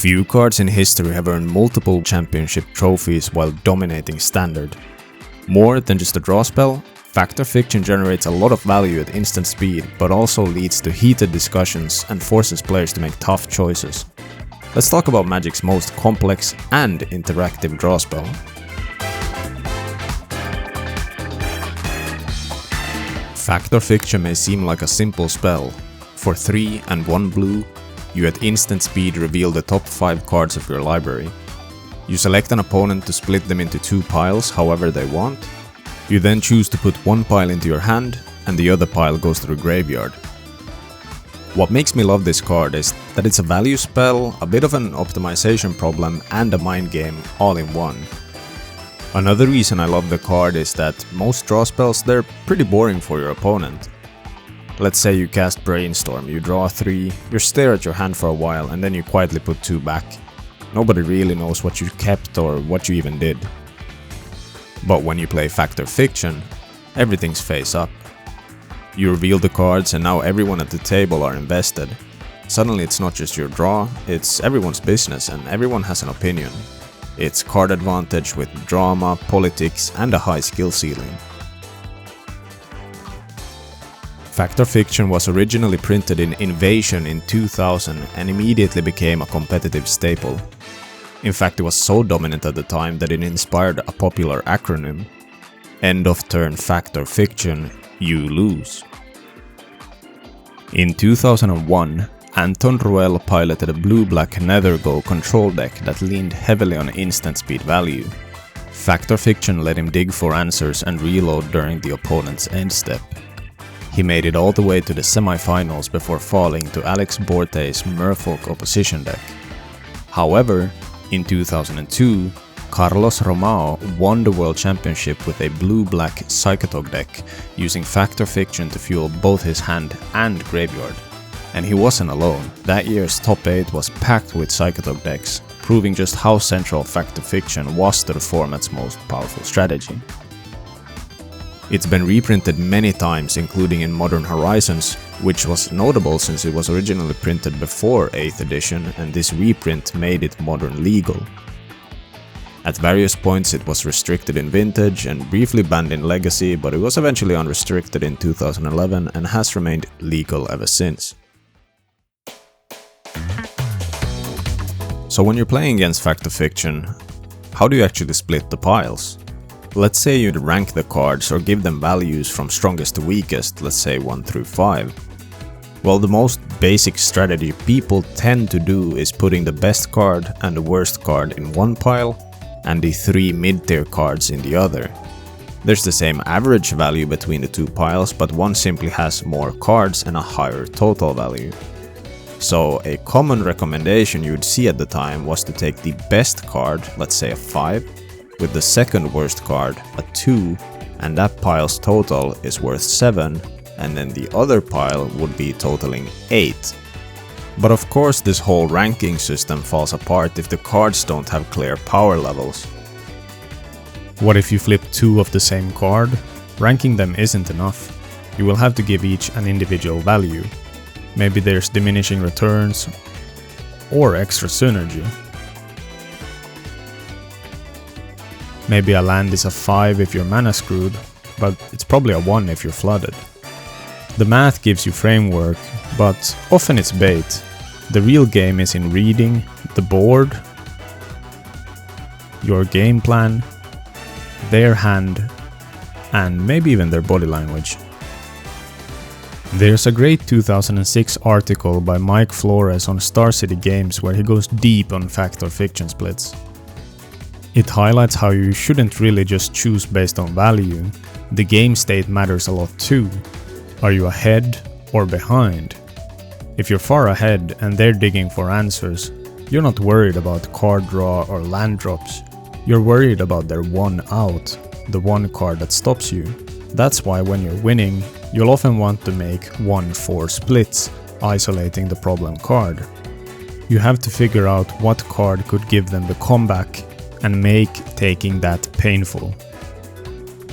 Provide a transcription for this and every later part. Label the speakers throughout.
Speaker 1: Few cards in history have earned multiple championship trophies while dominating standard. More than just a draw spell, Factor Fiction generates a lot of value at instant speed, but also leads to heated discussions and forces players to make tough choices. Let's talk about Magic's most complex and interactive draw spell. Factor Fiction may seem like a simple spell. For 3 and 1 blue, you at instant speed reveal the top 5 cards of your library. You select an opponent to split them into 2 piles however they want. You then choose to put 1 pile into your hand and the other pile goes to the graveyard. What makes me love this card is that it's a value spell, a bit of an optimization problem and a mind game all in one. Another reason I love the card is that most draw spells, they're pretty boring for your opponent. Let's say you cast Brainstorm, you draw 3, you stare at your hand for a while and then you quietly put 2 back. Nobody really knows what you kept or what you even did. But when you play Factor Fiction, everything's face up. You reveal the cards and now everyone at the table are invested. Suddenly it's not just your draw, it's everyone's business and everyone has an opinion. It's card advantage with drama, politics and a high skill ceiling. Factor Fiction was originally printed in Invasion in 2000 and immediately became a competitive staple. In fact, it was so dominant at the time that it inspired a popular acronym. End of turn Factor Fiction, you lose. In 2001, Anton Ruel piloted a blue-black Nether-Go control deck that leaned heavily on instant speed value. Factor Fiction let him dig for answers and reload during the opponent's end step. He made it all the way to the semi-finals before falling to Alex Borte's Merfolk opposition deck. However, in 2002, Carlos Romao won the World Championship with a blue-black Psychotog deck, using Factor Fiction to fuel both his hand and graveyard. And he wasn't alone. That year's top 8 was packed with Psychotog decks, proving just how central Factor Fiction was to the format's most powerful strategy. It's been reprinted many times, including in Modern Horizons, which was notable since it was originally printed before 8th edition and this reprint made it modern legal. At various points it was restricted in Vintage and briefly banned in Legacy, but it was eventually unrestricted in 2011 and has remained legal ever since. So when you're playing against Factor Fiction, how do you actually split the piles? Let's say you'd rank the cards or give them values from strongest to weakest, let's say 1 through 5. Well, the most basic strategy people tend to do is putting the best card and the worst card in one pile and the 3 mid-tier cards in the other. There's the same average value between the 2 piles, but one simply has more cards and a higher total value. So a common recommendation you'd see at the time was to take the best card, let's say a 5, with the second worst card, a 2, and that pile's total is worth 7, and then the other pile would be totaling 8. But of course this whole ranking system falls apart if the cards don't have clear power levels. What if you flip 2 of the same card? Ranking them isn't enough. You will have to give each an individual value. Maybe there's diminishing returns or extra synergy. Maybe a land is a 5 if you're mana screwed, but it's probably a 1 if you're flooded. The math gives you framework, but often it's bait. The real game is in reading the board, your game plan, their hand, and maybe even their body language. There's a great 2006 article by Mike Flores on Star City Games where he goes deep on Factor Fiction splits. It highlights how you shouldn't really just choose based on value. The game state matters a lot too. Are you ahead or behind? If you're far ahead and they're digging for answers, you're not worried about card draw or land drops. You're worried about their one out, the one card that stops you. That's why when you're winning, you'll often want to make 1-4 splits, isolating the problem card. You have to figure out what card could give them the comeback and make taking that painful.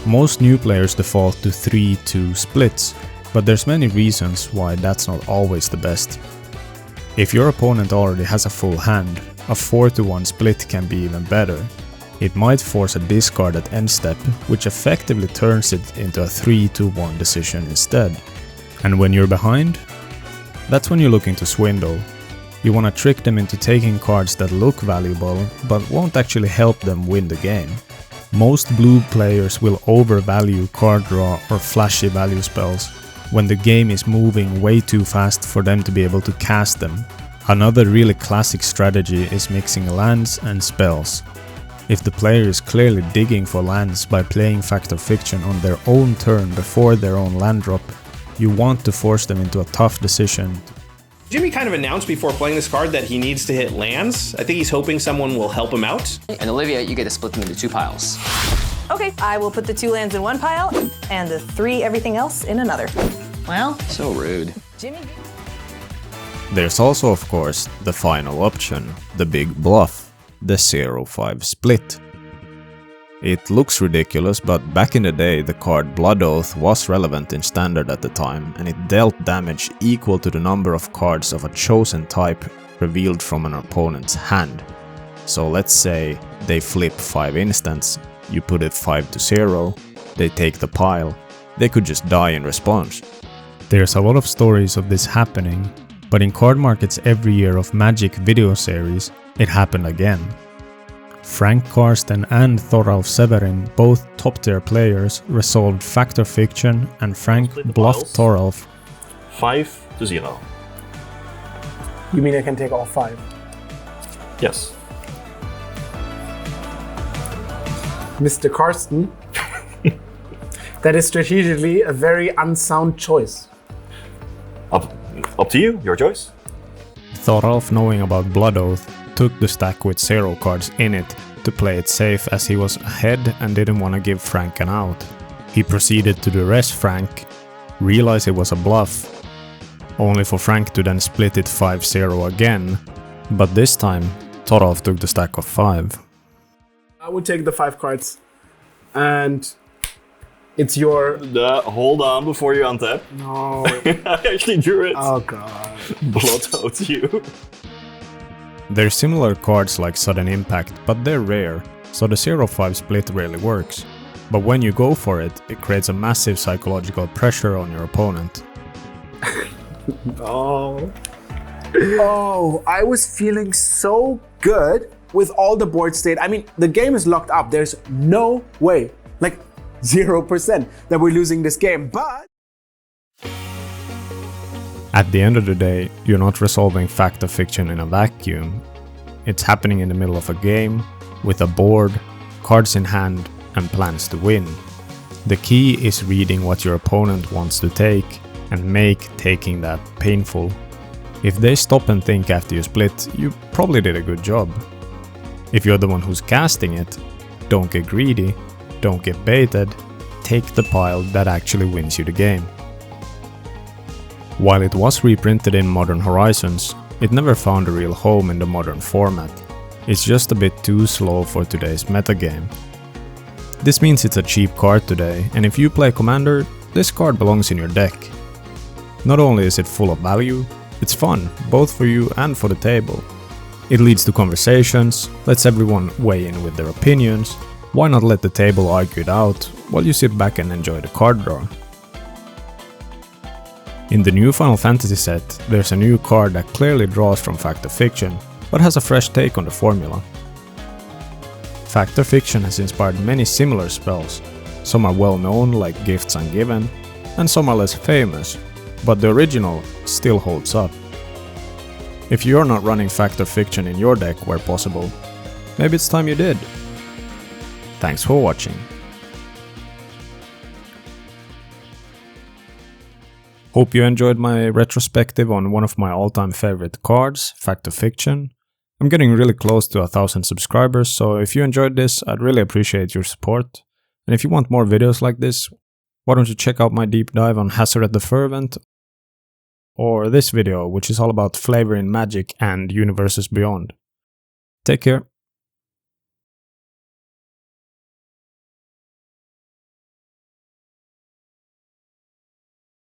Speaker 1: Most new players default to 3-2 splits, but there's many reasons why that's not always the best. If your opponent already has a full hand, a 4-to-1 split can be even better. It might force a discard at end step, which effectively turns it into a 3-to-1 decision instead. And when you're behind, that's when you're looking to swindle. You want to trick them into taking cards that look valuable, but won't actually help them win the game. Most blue players will overvalue card draw or flashy value spells when the game is moving way too fast for them to be able to cast them. Another really classic strategy is mixing lands and spells. If the player is clearly digging for lands by playing Fact or Fiction on their own turn before their own land drop, you want to force them into a tough decision.
Speaker 2: Jimmy kind of announced before playing this card that he needs to hit lands. I think he's hoping someone will help him out.
Speaker 3: And Olivia, you get to split them into 2 piles.
Speaker 4: Okay, I will put the 2 lands in one pile and the 3 everything else in another. Well,
Speaker 3: So rude.
Speaker 4: Jimmy.
Speaker 1: There's also, of course, the final option, the big bluff, the 0-5 split. It looks ridiculous, but back in the day the card Blood Oath was relevant in Standard at the time, and it dealt damage equal to the number of cards of a chosen type revealed from an opponent's hand. So let's say they flip 5 instants, you put it 5-0, they take the pile, they could just die in response. There's a lot of stories of this happening, but in card markets every year of Magic video series, it happened again. Frank Karsten and Thoralf Severin, both top-tier players, resolved Fact or Fiction, and Frank bluffed Thoralf
Speaker 5: 5-0.
Speaker 6: You mean I can take all 5?
Speaker 5: Yes.
Speaker 6: Mr. Karsten, that is strategically a very unsound choice.
Speaker 5: Up to you, your choice.
Speaker 1: Thoralf, knowing about Blood Oath, took the stack with 0 cards in it to play it safe as he was ahead and didn't want to give Frank an out. He proceeded to duress Frank, realized it was a bluff, only for Frank to then split it 5-0 again, but this time Thoralf took the stack of 5.
Speaker 6: I would take the 5 cards, and it's your...
Speaker 5: Hold on before you untap.
Speaker 6: No.
Speaker 5: I actually drew it.
Speaker 6: Oh god.
Speaker 5: Blood out you.
Speaker 1: There's similar cards like Sudden Impact, but they're rare, so the 0-5 split rarely works. But when you go for it, it creates a massive psychological pressure on your opponent.
Speaker 6: Oh. Oh, I was feeling so good with all the board state. I mean, the game is locked up. There's no way, like 0%, that we're losing this game, but...
Speaker 1: At the end of the day, you're not resolving Fact or Fiction in a vacuum. It's happening in the middle of a game, with a board, cards in hand, and plans to win. The key is reading what your opponent wants to take, and make taking that painful. If they stop and think after you split, you probably did a good job. If you're the one who's casting it, don't get greedy, don't get baited, take the pile that actually wins you the game. While it was reprinted in Modern Horizons, it never found a real home in the modern format. It's just a bit too slow for today's metagame. This means it's a cheap card today, and if you play Commander, this card belongs in your deck. Not only is it full of value, it's fun, both for you and for the table. It leads to conversations, lets everyone weigh in with their opinions. Why not let the table argue it out, while you sit back and enjoy the card draw? In the new Final Fantasy set, there's a new card that clearly draws from Fact or Fiction, but has a fresh take on the formula. Fact or Fiction has inspired many similar spells. Some are well known, like Gifts Ungiven, and some are less famous, but the original still holds up. If you're not running Fact or Fiction in your deck where possible, maybe it's time you did. Thanks for watching. Hope you enjoyed my retrospective on one of my all-time favorite cards, Fact or Fiction. I'm getting really close to 1,000 subscribers, so if you enjoyed this, I'd really appreciate your support. And if you want more videos like this, why don't you check out my deep dive on Hazoret the Fervent, or this video, which is all about flavor in Magic and universes beyond. Take care.